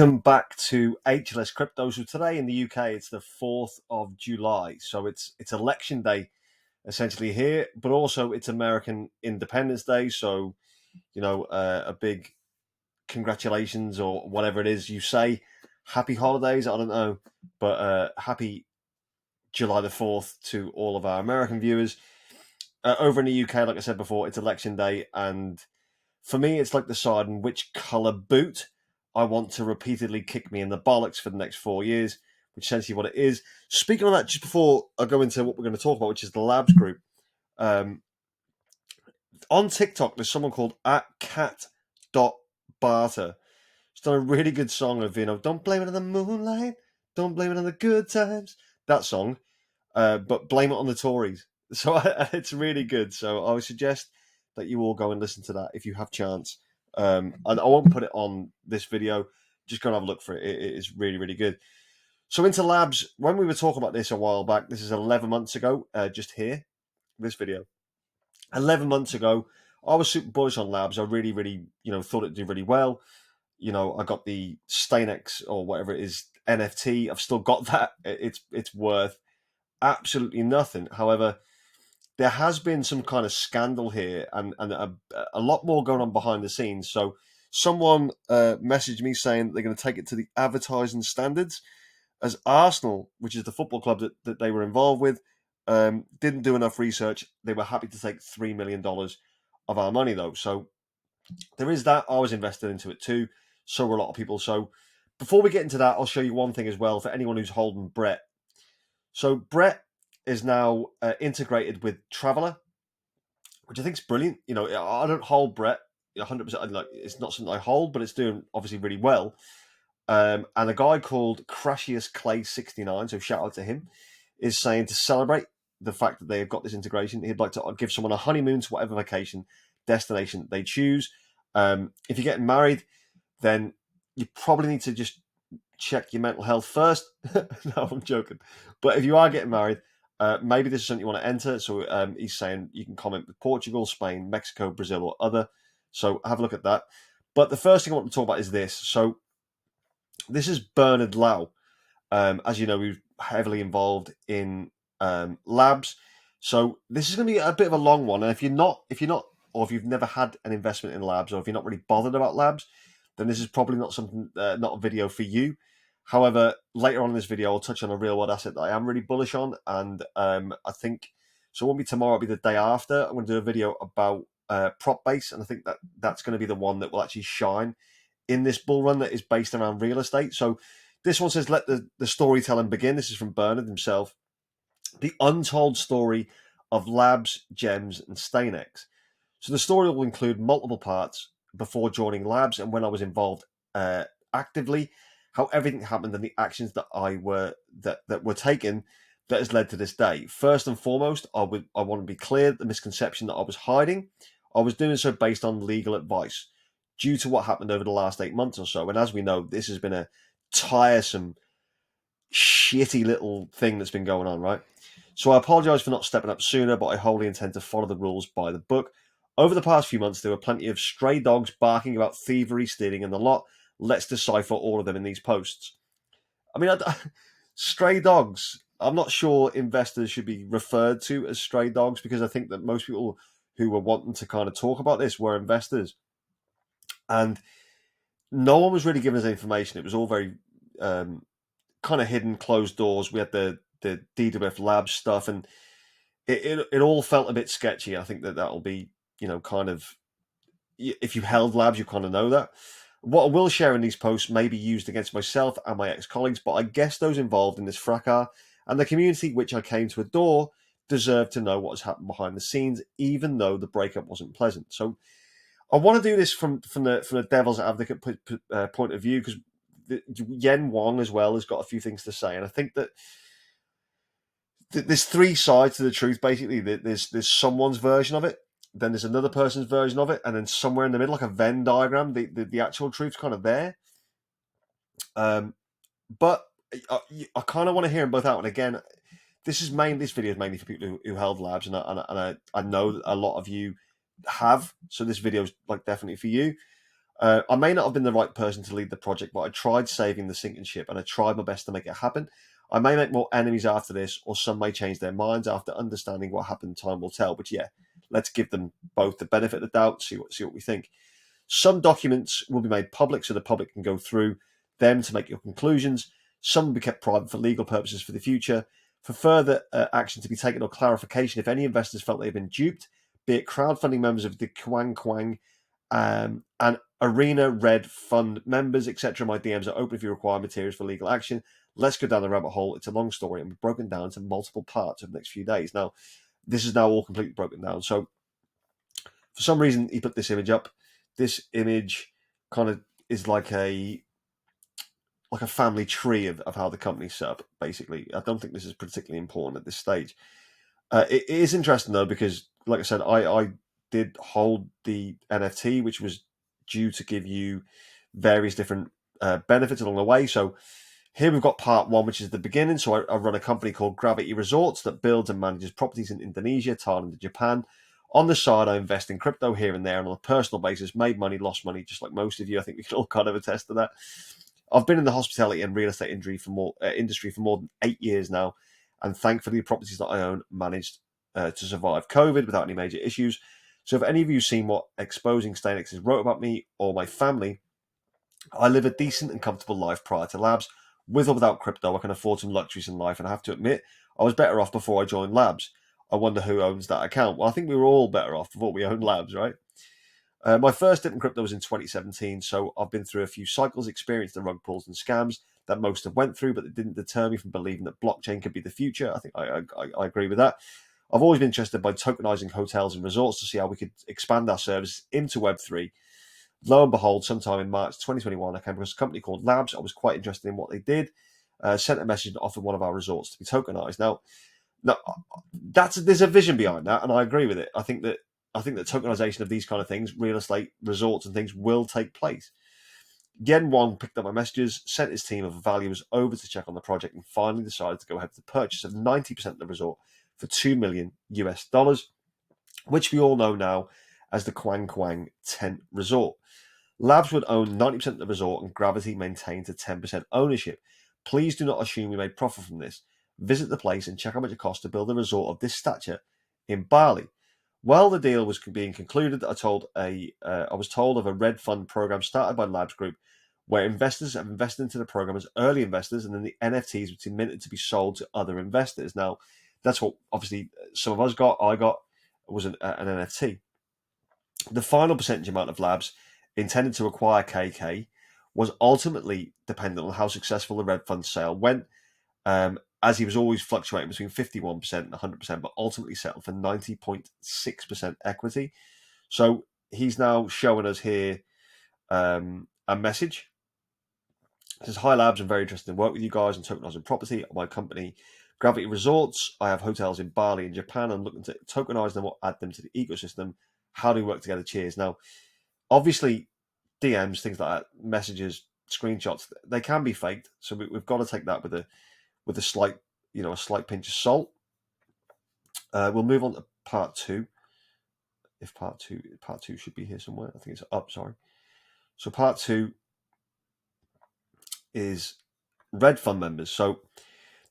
Welcome back to HLS Crypto. So today in the UK, it's the 4th of July. So it's election day essentially here, but also it's American Independence Day. So, a big congratulations or whatever it is you say. Happy holidays. I don't know, but happy July the 4th to all of our American viewers. Over in the UK, like I said before, it's election day. And for me, it's like deciding which colour boot I want to repeatedly kick me in the bollocks for the next 4 years, which is essentially what it is. Speaking of that, just before I go into what we're going to talk about, which is the Labs group, on TikTok, there's someone called @cat.barter. She's done a really good song of, don't blame it on the moonlight, don't blame it on the good times. That song, but blame it on the Tories. So it's really good. So I would suggest that you all go and listen to that if you have chance. I won't put it on this video. Just go and have a look for it. It is really, really good. So into Labs, when we were talking about this a while back, this is 11 months ago, just here, this video. 11 months ago, I was super bullish on Labs. I really, really, thought it'd do really well. I got the Stainex or whatever it is, NFT. I've still got that. It's worth absolutely nothing. However, there has been some kind of scandal here and a lot more going on behind the scenes. So someone messaged me saying that they're going to take it to the advertising standards, as Arsenal, which is the football club that they were involved with, didn't do enough research. They were happy to take $3 million of our money, though. So there is that. I was invested into it too. So were a lot of people. So before we get into that, I'll show you one thing as well for anyone who's holding Brett. So Brett is now integrated with Traveller, which I think is brilliant. I don't hold Brett 100%. Like, it's not something I hold, but it's doing obviously really well. And a guy called Crashius Clay 69, so shout out to him, is saying to celebrate the fact that they have got this integration, he'd like to give someone a honeymoon to whatever vacation destination they choose. If you're getting married, then you probably need to just check your mental health first. No, I'm joking. But if you are getting married, maybe this is something you want to enter. So he's saying you can comment with Portugal, Spain, Mexico, Brazil, or other. So have a look at that. But the first thing I want to talk about is this. So this is Bernard Lau. As you know, we're heavily involved in labs. So this is going to be a bit of a long one. And if you're not, or if you've never had an investment in labs, or if you're not really bothered about labs, then this is probably not a video for you. However, later on in this video, I'll touch on a real world asset that I am really bullish on, and I think so. It won't be tomorrow; it'll be the day after. I'm going to do a video about prop base, and I think that's going to be the one that will actually shine in this bull run that is based around real estate. So this one says, "Let the storytelling begin." This is from Bernard himself. The untold story of Labs, Gems, and Stainex. So the story will include multiple parts before joining Labs and when I was involved actively, how everything happened and the actions that were taken that has led to this day. First and foremost, I want to be clear, the misconception that I was hiding, I was doing so based on legal advice due to what happened over the last 8 months or so. And as we know, this has been a tiresome, shitty little thing that's been going on, right? So I apologize for not stepping up sooner, but I wholly intend to follow the rules by the book. Over the past few months, there were plenty of stray dogs barking about thievery, stealing, and the lot. Let's decipher all of them in these posts. I mean, stray dogs, I'm not sure investors should be referred to as stray dogs, because I think that most people who were wanting to kind of talk about this were investors. And no one was really giving us information. It was all very kind of hidden, closed doors. We had the DWF Labs stuff, and it all felt a bit sketchy. I think that'll be, kind of, if you held Labs, you kind of know that. What I will share in these posts may be used against myself and my ex-colleagues, but I guess those involved in this fracas and the community which I came to adore deserve to know what has happened behind the scenes, even though the breakup wasn't pleasant. So I want to do this from the devil's advocate point of view, because Yen Wong as well has got a few things to say, and I think that there's three sides to the truth. Basically, there's someone's version of it, then there's another person's version of it, and then somewhere in the middle, like a Venn diagram, the actual truth's kind of there. But I kind of want to hear them both out. And again, this video is mainly for people who held Labs, and I know that a lot of you have. So this video is like definitely for you. I may not have been the right person to lead the project, but I tried saving the sinking ship and I tried my best to make it happen. I may make more enemies after this, or some may change their minds after understanding what happened. Time will tell. But yeah, let's give them both the benefit of the doubt, see what we think. Some documents will be made public so the public can go through them to make your conclusions. Some will be kept private for legal purposes for the future. For further action to be taken or clarification, if any investors felt they've been duped, be it crowdfunding members of the Kwang Kwang and Arena Red Fund members, etc., my DMs are open if you require materials for legal action. Let's go down the rabbit hole. It's a long story and we've broken down into multiple parts over the next few days. Now, this is now all completely broken down. So, for some reason, he put this image up. This image kind of is like a family tree of how the company's set up, basically. I don't think this is particularly important at this stage. It is interesting, though, because, like I said, I did hold the NFT, which was due to give you various different benefits along the way. So here we've got part one, which is the beginning. So I run a company called Gravity Resorts that builds and manages properties in Indonesia, Thailand, and Japan. On the side, I invest in crypto here and there, and on a personal basis, made money, lost money, just like most of you. I think we can all kind of attest to that. I've been in the hospitality and real estate industry for more than 8 years now, and thankfully, the properties that I own managed to survive COVID without any major issues. So, if any of you have seen what Exposing Stainexes wrote about me or my family, I live a decent and comfortable life prior to Labs. With or without crypto, I can afford some luxuries in life, and I have to admit, I was better off before I joined Labs. I wonder who owns that account. Well, I think we were all better off before we owned Labs, right? My first dip in crypto was in 2017, so I've been through a few cycles, experienced the rug pulls and scams that most have went through, but it didn't deter me from believing that blockchain could be the future. I think I agree with that. I've always been interested by tokenizing hotels and resorts to see how we could expand our service into Web3. Lo and behold, sometime in March 2021, I came across a company called Labs. I was quite interested in what they did. Sent a message and offered one of our resorts to be tokenized. Now, there's a vision behind that, and I agree with it. I think that tokenization of these kind of things, real estate, resorts, and things will take place. Yen Wong picked up my messages, sent his team of valuers over to check on the project, and finally decided to go ahead with the purchase of 90% of the resort for $2 million US, which we all know now as the Kwang Kwang Tent Resort. Labs would own 90% of the resort, and Gravity maintains a 10% ownership. Please do not assume we made profit from this. Visit the place and check how much it costs to build a resort of this stature in Bali. While the deal was being concluded, I was told of a Red Fund program started by Labs Group, where investors have invested into the program as early investors, and then the NFTs would be minted to be sold to other investors. Now, that's what obviously some of us got. I got was an NFT. The final percentage amount of Labs intended to acquire KK was ultimately dependent on how successful the Red Fund sale went. As he was always fluctuating between 51% and 100%, but ultimately settled for 90.6% equity. So he's now showing us here a message. It says, "Hi Labs, I'm very interested in work with you guys and tokenizing property. My company, Gravity Resorts, I have hotels in Bali and Japan. I'm looking to tokenize them or add them to the ecosystem. How do we work together? Cheers." Now, obviously, DMs, things like that, messages, screenshots, they can be faked. So we've got to take that with a slight pinch of salt. We'll move on to part two. If part two should be here somewhere. I think it's up, sorry. So part two is Red Fund members. So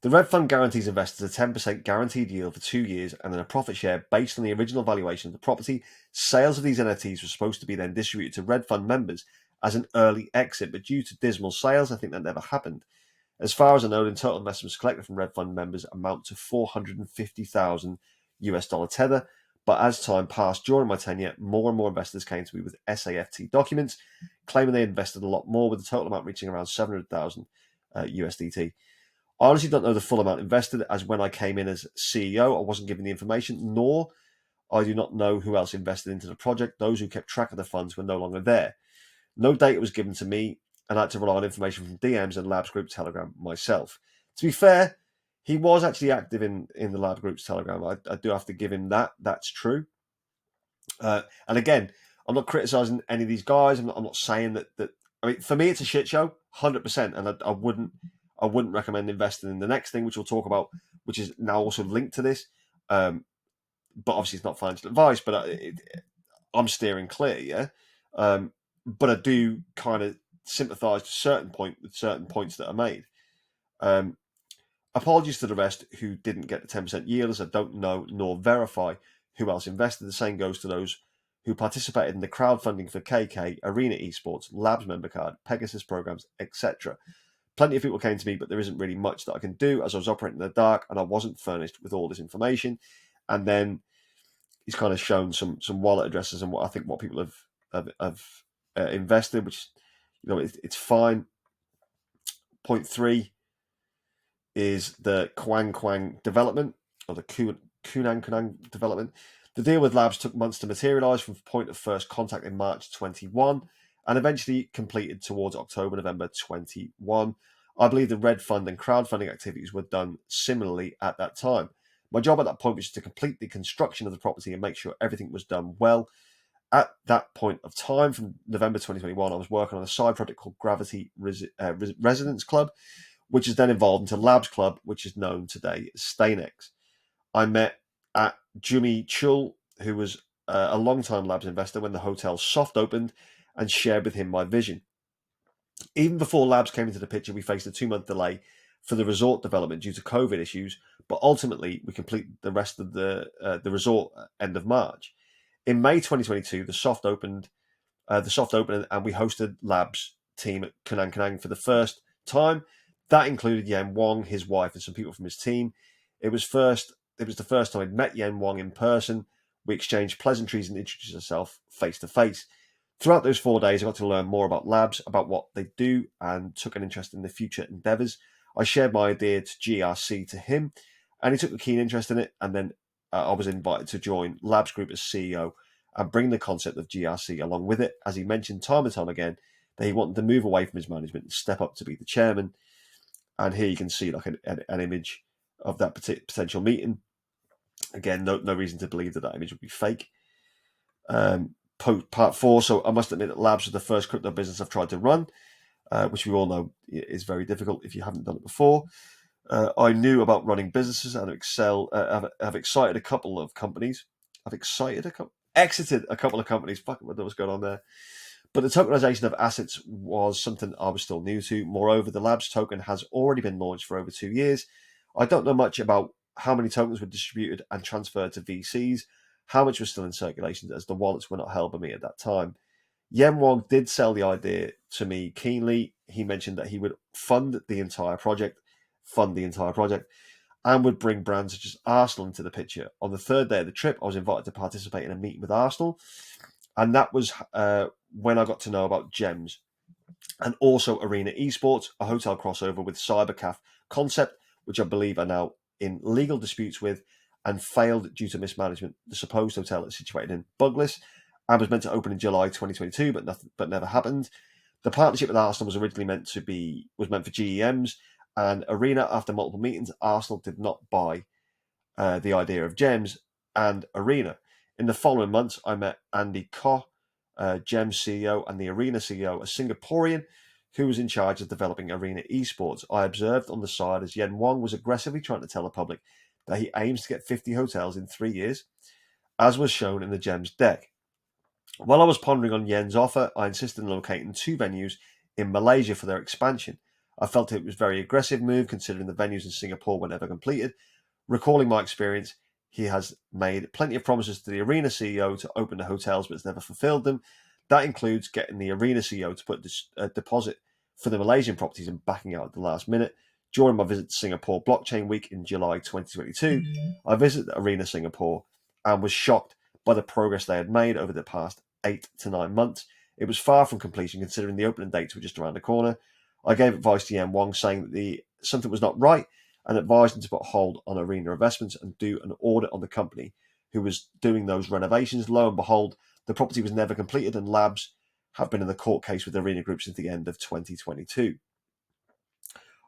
the Red Fund guarantees investors a 10% guaranteed yield for 2 years and then a profit share based on the original valuation of the property. Sales of these NFTs were supposed to be then distributed to Red Fund members as an early exit, but due to dismal sales, I think that never happened. As far as I know, the total investments collected from Red Fund members amount to $450,000 tether. But as time passed during my tenure, more and more investors came to me with SAFT documents, claiming they invested a lot more, with the total amount reaching around 700,000 USDT. I honestly don't know the full amount invested, as when I came in as CEO, I wasn't given the information, nor I do not know who else invested into the project. Those who kept track of the funds were no longer there. No data was given to me, and I had to rely on information from DMs and Labs Group Telegram myself. To be fair, he was actually active in the Lab Group's Telegram. I do have to give him that. That's true. And again, I'm not criticizing any of these guys. I'm not saying that. I mean, for me, it's a shit show, 100%. And I wouldn't recommend investing in the next thing, which we'll talk about, which is now also linked to this. But obviously, it's not financial advice. But I'm steering clear. Yeah. but I do kind of sympathise to a certain point with certain points that are made. Apologies to the rest who didn't get the 10% yield, as I don't know nor verify who else invested. The same goes to those who participated in the crowdfunding for KK, Arena Esports, Labs member card, Pegasus programs, etc. Plenty of people came to me, but there isn't really much that I can do as I was operating in the dark and I wasn't furnished with all this information. And then he's kind of shown some wallet addresses and what people have invested, which, you know, it's fine. Point 3 is the Kwang development, or the Kunang development. The deal with Labs took months to materialise from point of first contact in March 21 and eventually completed towards October, November 21. I believe the Red Fund and crowdfunding activities were done similarly at that time. My job at that point was to complete the construction of the property and make sure everything was done well. At that point of time, from November 2021, I was working on a side project called Gravity Residence Club, which is then evolved into Labs Club, which is known today as Stainex. I met at Jimmy Chul, who was a long-time Labs investor when the hotel soft opened, and shared with him my vision. Even before Labs came into the picture, we faced a 2-month delay for the resort development due to COVID issues, but ultimately we completed the rest of the resort end of March. In May 2022, the soft opened, and we hosted Labs team at Kanang for the first time. That included Yen Wong, his wife, and some people from his team. It was the first time I'd met Yen Wong in person. We exchanged pleasantries and introduced ourselves face to face. Throughout those 4 days, I got to learn more about Labs, about what they do, and took an interest in the future endeavours. I shared my idea to GRC to him, and he took a keen interest in it. And then I was invited to join Labs Group as CEO and bring the concept of GRC along with it, as he mentioned time and time again that he wanted to move away from his management and step up to be the chairman. And here you can see like an image of that potential meeting. Again, no reason to believe that image would be fake. Part 4. So I must admit that Labs was the first crypto business I've tried to run, which we all know is very difficult if you haven't done it before. I knew about running businesses and I've exited a couple of companies. Exited a couple of companies. Fuck, what was going on there? But the tokenization of assets was something I was still new to. Moreover, the Labs token has already been launched for over 2 years. I don't know much about how many tokens were distributed and transferred to VCs, how much was still in circulation, as the wallets were not held by me at that time. Yen Wong did sell the idea to me keenly. He mentioned that he would fund the entire project, and would bring brands such as Arsenal into the picture. On the 3rd day of the trip, I was invited to participate in a meeting with Arsenal, and that was when I got to know about GEMS, and also Arena Esports, a hotel crossover with CyberCaf Concept, which I believe are now in legal disputes with and failed due to mismanagement. The supposed hotel is situated in Buglis and was meant to open in July 2022, but never happened. The partnership with Arsenal was originally meant for GEMs, and Arena, after multiple meetings, Arsenal did not buy the idea of GEMS and Arena. In the following months, I met Andy Koh, GEMS CEO, and the Arena CEO, a Singaporean who was in charge of developing Arena Esports. I observed on the side as Yen Wong was aggressively trying to tell the public that he aims to get 50 hotels in 3 years, as was shown in the GEMS deck. While I was pondering on Yen's offer, I insisted on locating 2 venues in Malaysia for their expansion. I felt it was a very aggressive move considering the venues in Singapore were never completed. Recalling my experience, he has made plenty of promises to the Arena CEO to open the hotels but has never fulfilled them. That includes getting the Arena CEO to put a deposit for the Malaysian properties and backing out at the last minute. During my visit to Singapore Blockchain Week in July 2022, I visited Arena Singapore and was shocked by the progress they had made over the past 8 to 9 months. It was far from completion considering the opening dates were just around the corner. I gave advice to Yen Wong saying that something was not right and advised him to put a hold on Arena investments and do an audit on the company who was doing those renovations. Lo and behold, the property was never completed and Labs have been in the court case with Arena Group since the end of 2022.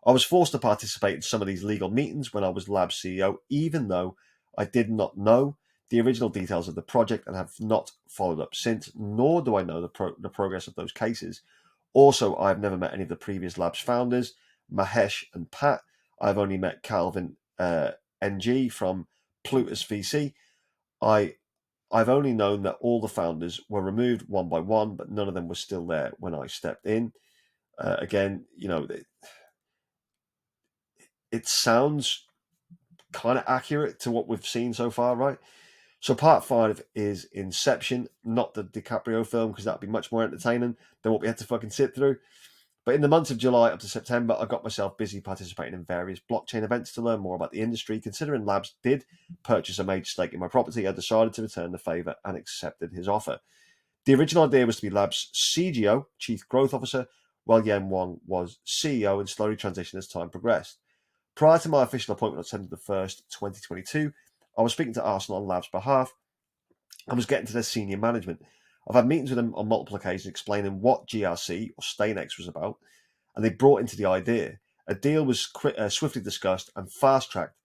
I was forced to participate in some of these legal meetings when I was Labs CEO, even though I did not know the original details of the project and have not followed up since, nor do I know the progress of those cases. Also, I have never met any of the previous Labs founders, Mahesh and Pat. I've only met Calvin NG from Plutus VC. I I've only known that all the founders were removed one by one, but none of them were still there when I stepped in. Again, it sounds kind of accurate to what we've seen so far, right? So part 5 is Inception, not the DiCaprio film, because that'd be much more entertaining than what we had to fucking sit through. But in the months of July up to September, I got myself busy participating in various blockchain events to learn more about the industry. Considering Labs did purchase a major stake in my property, I decided to return the favour and accepted his offer. The original idea was to be Labs' CGO, Chief Growth Officer, while Yen Wong was CEO and slowly transitioned as time progressed. Prior to my official appointment on September 1st, 2022, I was speaking to Arsenal on Labs' behalf and was getting to their senior management. I've had meetings with them on multiple occasions explaining what GRC or StainX was about, and they brought into the idea. A deal was swiftly discussed and fast-tracked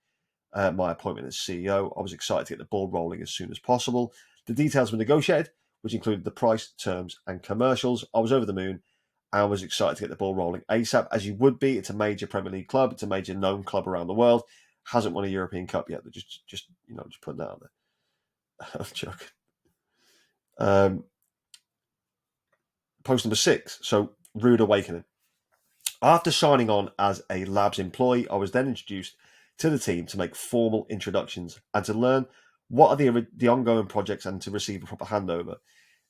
my appointment as CEO. I was excited to get the ball rolling as soon as possible. The details were negotiated, which included the price, terms, and commercials. I was over the moon and was excited to get the ball rolling ASAP, as you would be. It's a major Premier League club. It's a major known club around the world. Hasn't won a European Cup yet. They're just putting that out there. I'm joking. Post number 6. So, rude awakening. After signing on as a Labs employee, I was then introduced to the team to make formal introductions and to learn what are the ongoing projects and to receive a proper handover.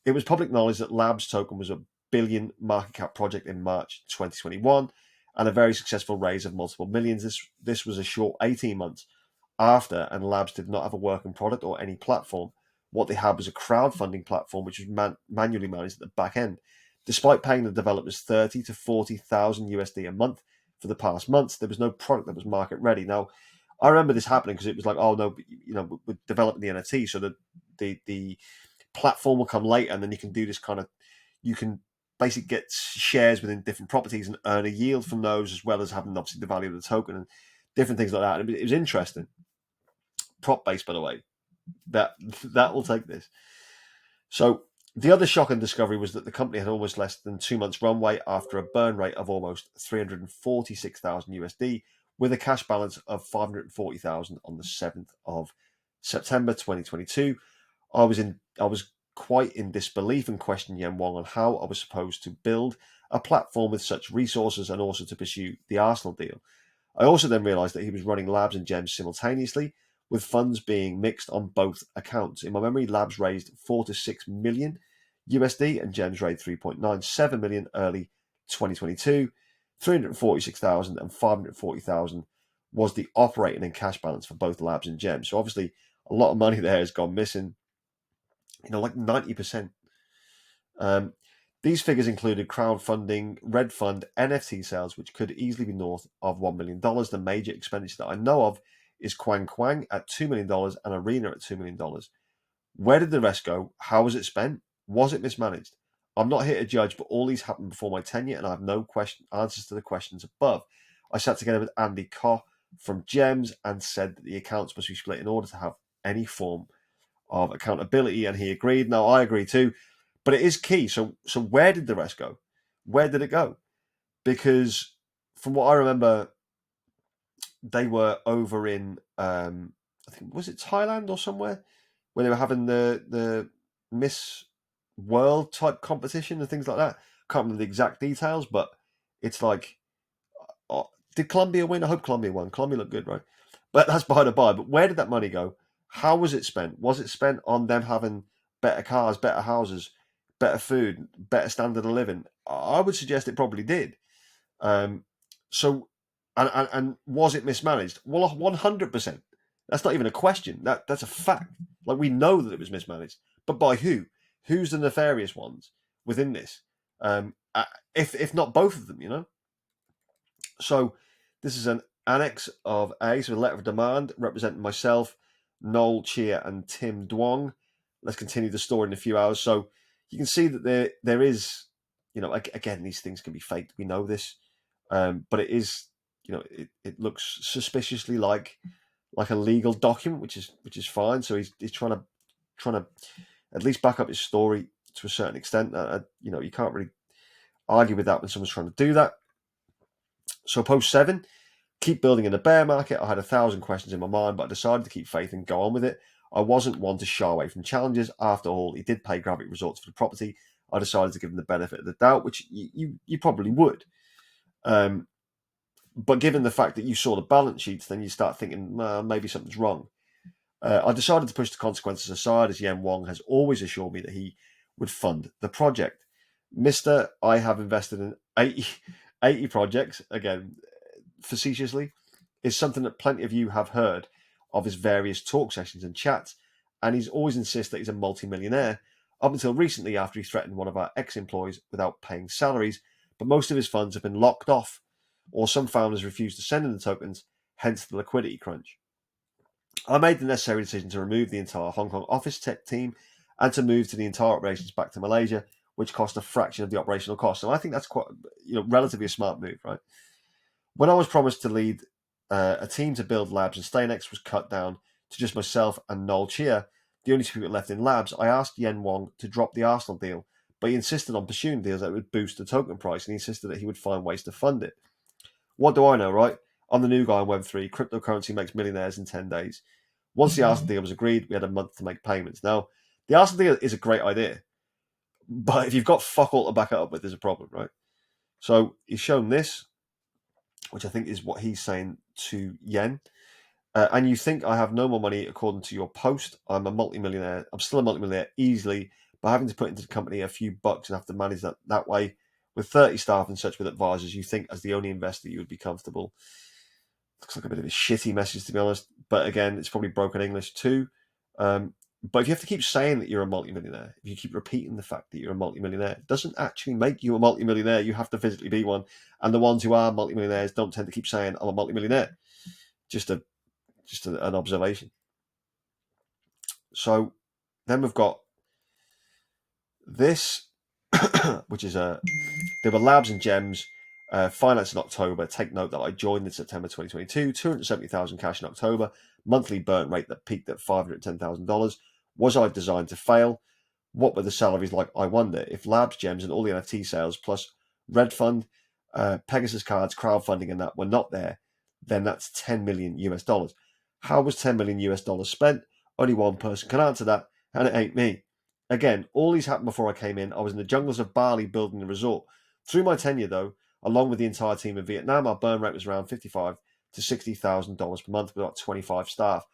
It was public knowledge that Labs token was a billion market cap project in March 2021 and a very successful raise of multiple millions. This was a short 18 months after, and Labs did not have a working product or any platform. What they had was a crowdfunding platform which was manually managed at the back end. Despite paying the developers $30,000 to $40,000 USD a month for the past months, there was no product that was market ready. Now, I remember this happening because it was like, oh no, we're developing the NFT, so that the platform will come later, and then you can do this kind of, you can basically get shares within different properties and earn a yield from those, as well as having obviously the value of the token and different things like that. And it was interesting. Prop based, by the way. That will take this. So the other shocking discovery was that the company had almost less than 2 months runway after a burn rate of almost 346,000 USD, with a cash balance of 540,000 on the 7th of September 2022. I was quite in disbelief and questioned Yen Wong on how I was supposed to build a platform with such resources and also to pursue the Arsenal deal. I also then realized that he was running Labs and Gems simultaneously, with funds being mixed on both accounts. In my memory, Labs raised 4 to 6 million USD and Gems raised 3.97 million early 2022. 346,000 and 540,000 was the operating and cash balance for both Labs and Gems. So obviously a lot of money there has gone missing, like 90%. These figures included crowdfunding, red fund, NFT sales, which could easily be north of $1 million. The major expenditure that I know of is Quang Quang at $2 million and Arena at $2 million. Where did the rest go? How was it spent? Was it mismanaged? I'm not here to judge, but all these happened before my tenure, and I have no answers to the questions above. I sat together with Andy Koh from Gems and said that the accounts must be split in order to have any form of accountability, and he agreed. Now, I agree too, but it is key. So where did the rest go? Where did it go? Because from what I remember, they were over in, I think, was it Thailand or somewhere, where they were having the Miss World type competition and things like that. Can't remember the exact details, but it's like, did Colombia win? I hope Colombia won. Colombia looked good, right? But that's by the by. But where did that money go? How was it spent? Was it spent on them having better cars, better houses, better food, better standard of living? I would suggest it probably did. So, and was it mismanaged? Well, 100%. That's not even a question. That's a fact. Like, we know that it was mismanaged, but by who? Who's the nefarious ones within this? If not both of them, So this is an annex of A, so a letter of demand representing myself, Noel Chia, and Tim Duong. Let's continue the story in a few hours. So you can see that there is, again, these things can be faked. We know this, but it is, it looks suspiciously like a legal document, which is fine. So he's trying to at least back up his story to a certain extent. You can't really argue with that when someone's trying to do that. So post 7, keep building in the bear market. I had 1,000 questions in my mind, but I decided to keep faith and go on with it. I wasn't one to shy away from challenges. After all, he did pay Gravity Resorts for the property. I decided to give him the benefit of the doubt, which you probably would. But given the fact that you saw the balance sheets, then you start thinking, maybe something's wrong. I decided to push the consequences aside, as Yen Wong has always assured me that he would fund the project. Mister, I have invested in 80 projects, again, facetiously, is something that plenty of you have heard of his various talk sessions and chats, and he's always insisted that he's a multi-millionaire, up until recently after he threatened one of our ex-employees without paying salaries, but most of his funds have been locked off, or some founders refused to send in the tokens, hence the liquidity crunch. I made the necessary decision to remove the entire Hong Kong office tech team and to move to the entire operations back to Malaysia, which cost a fraction of the operational cost. And I think that's quite, relatively a smart move, right? When I was promised to lead a team to build labs and StayNext was cut down to just myself and Noel Chia, the only two people left in labs, I asked Yen Wong to drop the Arsenal deal, but he insisted on pursuing deals that would boost the token price, and he insisted that he would find ways to fund it. What do I know, right? I'm the new guy in Web3. Cryptocurrency makes millionaires in 10 days. Once the Arsenal deal was agreed, we had a month to make payments. Now, the Arsenal deal is a great idea, but if you've got fuck all to back it up with, there's a problem, right? So he's shown this, which I think is what he's saying to Yen. And you think I have no more money according to your post. I'm a multimillionaire. I'm still a multimillionaire easily, but having to put into the company a few bucks and have to manage that way with 30 staff and such with advisors, you think as the only investor you would be comfortable. Looks like a bit of a shitty message, to be honest. But again, it's probably broken English too. But if you have to keep saying that you're a multimillionaire, if you keep repeating the fact that you're a multimillionaire, it doesn't actually make you a multimillionaire. You have to physically be one. And the ones who are multimillionaires don't tend to keep saying, I'm a multimillionaire. Just an observation. So then we've got this, which is there were labs and gems, finance in October. Take note that I joined in September 2022, 270,000 cash in October, monthly burn rate that peaked at $510,000. Was I designed to fail? What were the salaries like? I wonder. If labs, gems, and all the NFT sales plus Red Fund, Pegasus cards, crowdfunding, and that were not there, then that's $10 million US. How was $10 million US spent? Only one person can answer that, and it ain't me. Again, all these happened before I came in. I was in the jungles of Bali building the resort. Through my tenure, though, along with the entire team in Vietnam, our burn rate was around $55,000 to $60,000 per month with about 25 staff.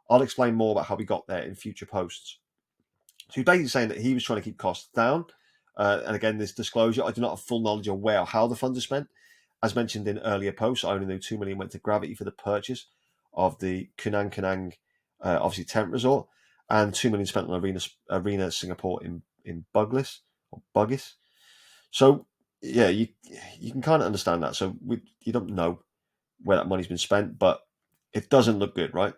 I'll explain more about how we got there in future posts. So he's basically saying that he was trying to keep costs down. And again, this disclosure, I do not have full knowledge of where or how the funds are spent. As mentioned in earlier posts, I only know $2 million went to Gravity for the purchase of the Kunang, obviously tent resort, and $2 million spent on Arena Singapore in Bugis. So yeah, you can kind of understand that. So you don't know where that money's been spent, but it doesn't look good, right?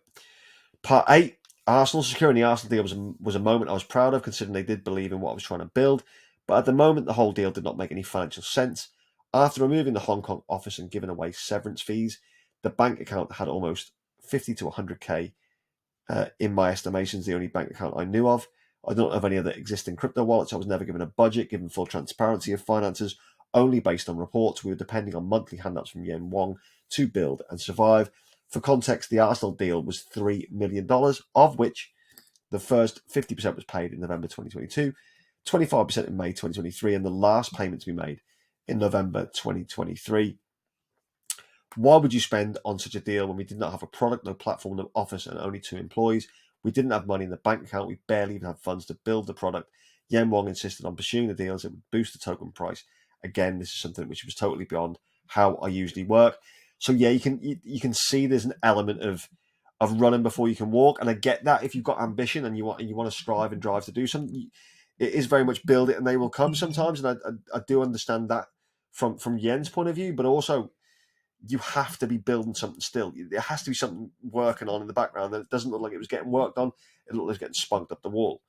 Part 8, Arsenal. Securing the Arsenal deal was a moment I was proud of, considering they did believe in what I was trying to build. But at the moment, the whole deal did not make any financial sense. After removing the Hong Kong office and giving away severance fees, the bank account had almost 50 to 100k. In my estimations, the only bank account I knew of. I don't have any other existing crypto wallets. I was never given a budget, given full transparency of finances, only based on reports. We were depending on monthly handouts from Yen Wong to build and survive. For context, the Arsenal deal was $3 million, of which the first 50% was paid in November 2022, 25% in May 2023, and the last payment to be made in November 2023. Why would you spend on such a deal when we did not have a product, no platform, no office, and only 2 employees? We didn't have money in the bank account. We barely even had funds to build the product. Yen Wong insisted on pursuing the deals that would boost the token price. Again, this is something which was totally beyond how I usually work. So yeah, you can see there's an element of running before you can walk, and I get that. If you've got ambition and you want to strive and drive to do something, it is very much build it and they will come sometimes. And I do understand that from Yen's point of view, but also you have to be building something still. There has to be something working on in the background that it doesn't look like it was getting worked on. It looked like it was getting spunked up the wall,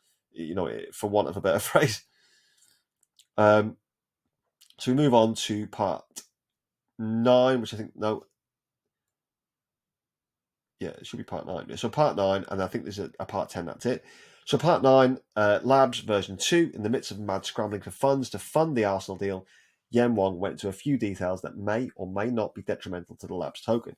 for want of a better phrase. So we move on to part 9, which I think, it should be part 9. So part 9, and I think there's a part 10, that's it. So part 9, Labs version 2, in the midst of mad scrambling for funds to fund the Arsenal deal, Yen Wong went into a few details that may or may not be detrimental to the Labs token.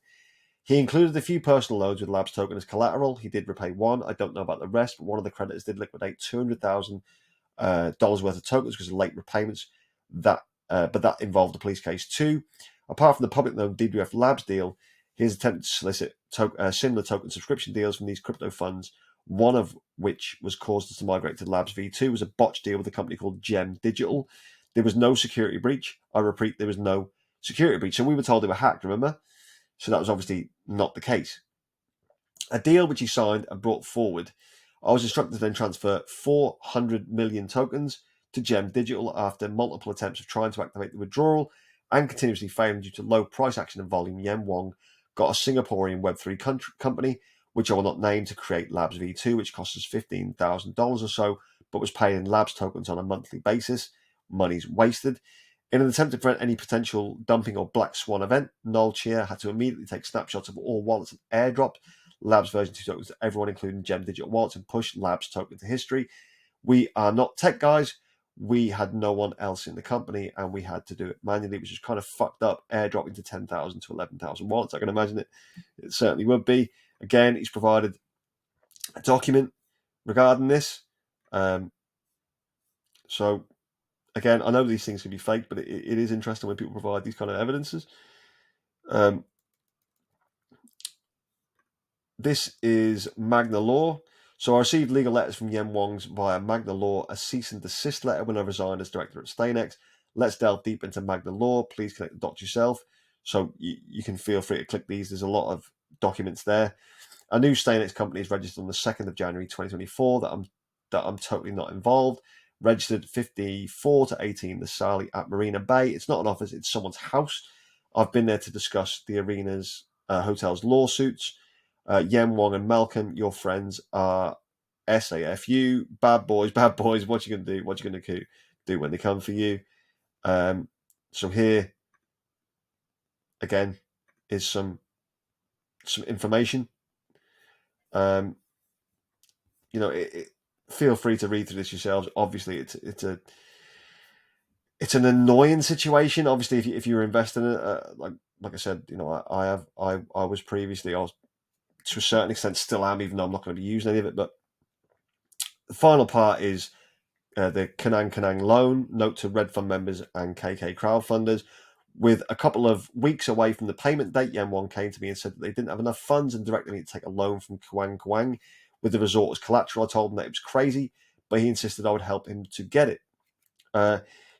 He included a few personal loans with Labs token as collateral. He did repay one. I don't know about the rest, but one of the creditors did liquidate $200,000 worth of tokens because of late repayments. But that involved a police case too. Apart from the public known DWF Labs deal, he has attempted to solicit similar token subscription deals from these crypto funds. One of which was caused us to migrate to Labs V2 was a botched deal with a company called Gem Digital. There was no security breach. I repeat, there was no security breach. So we were told they were hacked, remember? So that was obviously not the case. A deal which he signed and brought forward. I was instructed to then transfer 400 million tokens to Gem Digital after multiple attempts of trying to activate the withdrawal and continuously failing due to low price action and volume. Wong got a Singaporean Web3 company, which I will not name, to create Labs V2, which cost us $15,000 or so, but was paid in Labs tokens on a monthly basis. Money's wasted. In an attempt to prevent any potential dumping or black swan event, Noel Cheer had to immediately take snapshots of all wallets and airdrop Labs version 2 tokens to everyone, including Gem Digital wallets, and push Labs token to history. We are not tech guys. We had no one else in the company, and we had to do it manually, which is kind of fucked up, airdropping to 10,000 to 11,000 wallets. I can imagine it certainly would be. Again, he's provided a document regarding this. So, again, I know these things can be faked, but it is interesting when people provide these kind of evidences. This is Magna Law. So I received legal letters from Yen Wongs via Magna Law, a cease and desist letter when I resigned as director at StainX. Let's delve deep into Magna Law. Please connect the dots yourself. So you can feel free to click these. There's a lot of documents there. A new StainX company is registered on the 2nd of January 2024 that I'm totally not involved. Registered 54 to 18 the Sally at Marina Bay. It's not an office, it's someone's house. I've been there to discuss the arena's hotel's lawsuits. Yen Wong and Malcolm, your friends are SAFU, bad boys. What you gonna do? What you gonna do when they come for you? So here again is some information. Feel free to read through this yourselves. Obviously, it's an annoying situation. Obviously, if you're investing in it, like I said, I was previously, I was to a certain extent still am, even though I'm not going to be using any of it. But the final part is the Kanang loan note to Red Fund members and KK crowdfunders. With a couple of weeks away from the payment date, Yen Wong came to me and said that they didn't have enough funds and directed me to take a loan from Kwang with the resort as collateral. I told him that it was crazy, but he insisted I would help him to get it.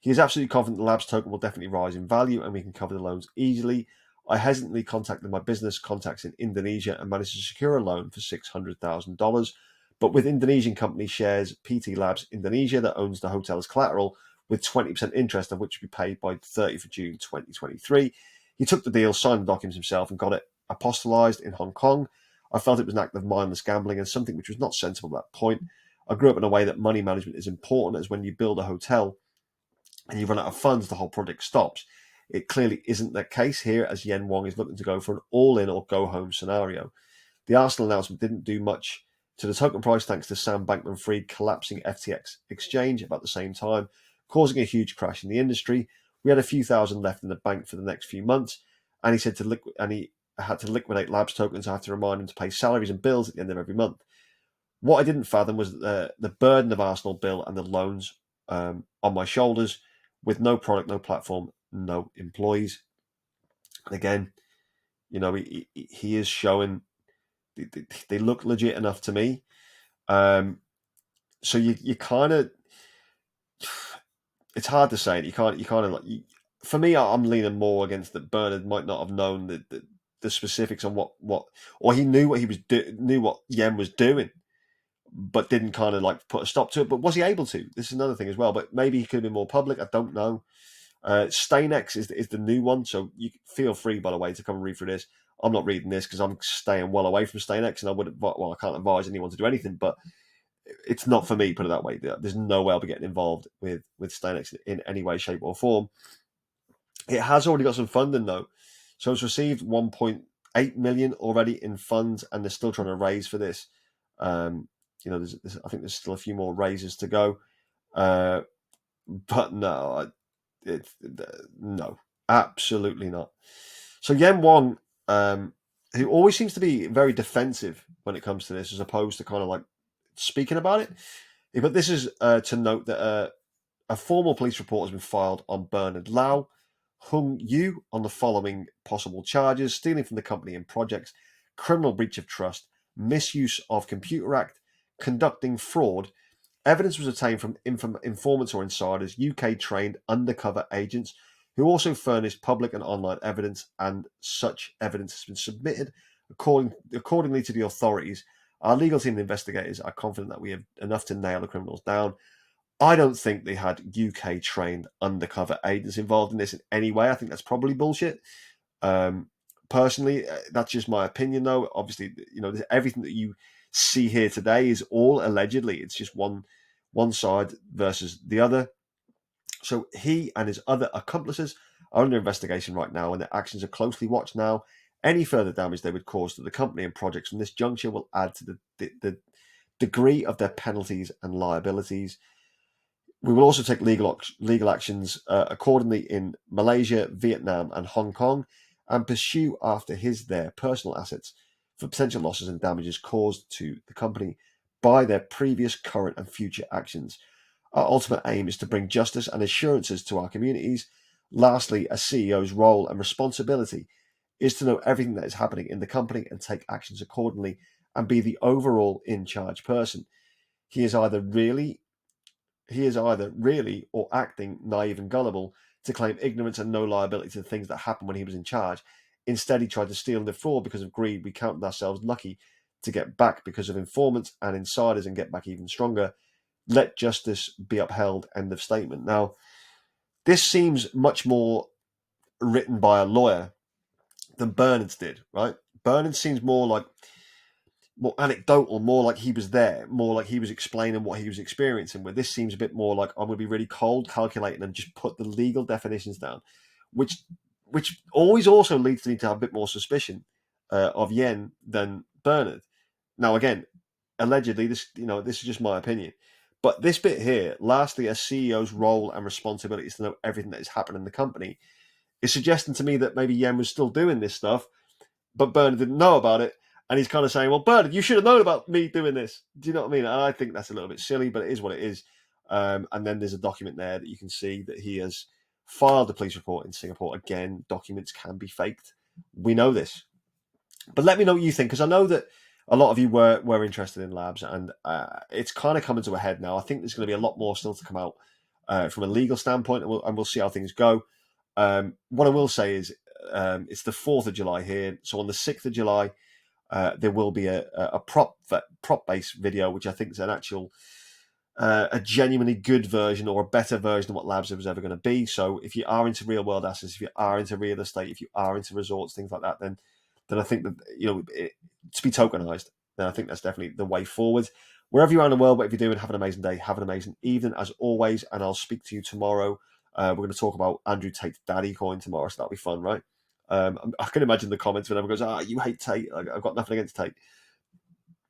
He is absolutely confident the Labs token will definitely rise in value and we can cover the loans easily. I hesitantly contacted my business contacts in Indonesia and managed to secure a loan for $600,000. But with Indonesian company shares PT Labs Indonesia that owns the hotel as collateral, with 20% interest, of which will be paid by 30th of June 2023. He took the deal, signed the documents himself, and got it apostolized in Hong Kong. I felt it was an act of mindless gambling and something which was not sensible at that point. I grew up in a way that money management is important, as when you build a hotel and you run out of funds, the whole project stops. It clearly isn't the case here, as Yen Wong is looking to go for an all-in or go-home scenario. The Arsenal announcement didn't do much to the token price thanks to Sam Bankman-Fried collapsing FTX exchange about the same time, causing a huge crash in the industry. We had a few thousand left in the bank for the next few months, and he said he had to liquidate Labs tokens. I have to remind him to pay salaries and bills at the end of every month. What I didn't fathom was the burden of Arsenal bill and the loans on my shoulders, with no product, no platform, no employees. And again, he is showing they look legit enough to me. So you kind of, it's hard to say. For me, I'm leaning more against that Bernard might not have known the specifics on what, or he knew what knew what Yen was doing, but didn't kind of like put a stop to it. But was he able to? This is another thing as well. But maybe he could have been more public. I don't know. StainX is the new one, so you feel free, by the way, to come and read through this. I'm not reading this because I'm staying well away from StainX, and I can't advise anyone to do anything, but it's not for me, put it that way. There's no way I'll be getting involved with StainX in any way, shape, or form. It has already got some funding though, so it's received 1.8 million already in funds, and they're still trying to raise for this. I think there's still a few more raises to go, but no, no, absolutely not. So Yen Wong, who always seems to be very defensive when it comes to this, as opposed to kind of like speaking about it. But this is to note that a formal police report has been filed on Bernard Lau, Hung Yu, on the following possible charges: stealing from the company and projects, criminal breach of trust, misuse of Computer Act, conducting fraud. Evidence was obtained from informants or insiders, UK-trained undercover agents, who also furnished public and online evidence, and such evidence has been submitted accordingly to the authorities. Our legal team and investigators are confident that we have enough to nail the criminals down. I don't think they had UK-trained undercover agents involved in this in any way. I think that's probably bullshit. Personally, that's just my opinion, though. Obviously, everything that you see here today is all allegedly. It's just one side versus the other. So he and his other accomplices are under investigation right now, and their actions are closely watched now. Any further damage they would cause to the company and projects from this juncture will add to the degree of their penalties and liabilities. We will also take legal actions accordingly in Malaysia, Vietnam, and Hong Kong, and pursue after their personal assets for potential losses and damages caused to the company by their previous, current, and future actions. Our ultimate aim is to bring justice and assurances to our communities. Lastly, a CEO's role and responsibility is to know everything that is happening in the company and take actions accordingly and be the overall in-charge person. He is either really or acting naive and gullible to claim ignorance and no liability to the things that happened when he was in charge. Instead, he tried to steal and defraud because of greed. We count ourselves lucky to get back because of informants and insiders and get back even stronger. Let justice be upheld. End of statement. Now, this seems much more written by a lawyer than Bernard's did, right? Bernard seems more anecdotal, more like he was there, more like he was explaining what he was experiencing. Where this seems a bit more like I'm going to be really cold, calculating, and just put the legal definitions down, which always also leads me to have a bit more suspicion of Yen than Bernard. Now, again, allegedly, this is just my opinion, but this bit here, lastly, a CEO's role and responsibility is to know everything that is happening in the company, is suggesting to me that maybe Yen was still doing this stuff, but Bernard didn't know about it. And he's kind of saying, well, Bernard, you should have known about me doing this. Do you know what I mean? And I think that's a little bit silly, but it is what it is. And then there's a document there that you can see that he has filed a police report in Singapore. Again, documents can be faked. We know this. But let me know what you think, because I know that a lot of you were interested in labs, and it's kind of coming to a head now. I think there's going to be a lot more still to come out from a legal standpoint, and we'll see how things go. What I will say is it's the 4th of July here. So on the 6th of July, there will be a prop-based video, which I think is an actual, a genuinely good version or a better version of what Labs was ever going to be. So if you are into real-world assets, if you are into real estate, if you are into resorts, things like that, then I think that, to be tokenized, then I think that's definitely the way forward. Wherever you are in the world, whatever you're doing, have an amazing day, have an amazing evening, as always, and I'll speak to you tomorrow. We're going to talk about Andrew Tate's daddy coin tomorrow, so that'll be fun, right? I can imagine the comments when everyone goes, you hate Tate. I've got nothing against Tate.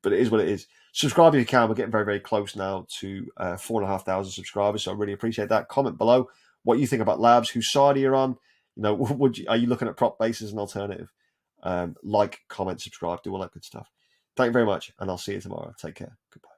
But it is what it is. Subscribe if you can. We're getting very, very close now to 4,500 subscribers, so I really appreciate that. Comment below what you think about Labs, whose side are you on? Are you looking at prop base as an alternative? Like, comment, subscribe, do all that good stuff. Thank you very much, and I'll see you tomorrow. Take care. Goodbye.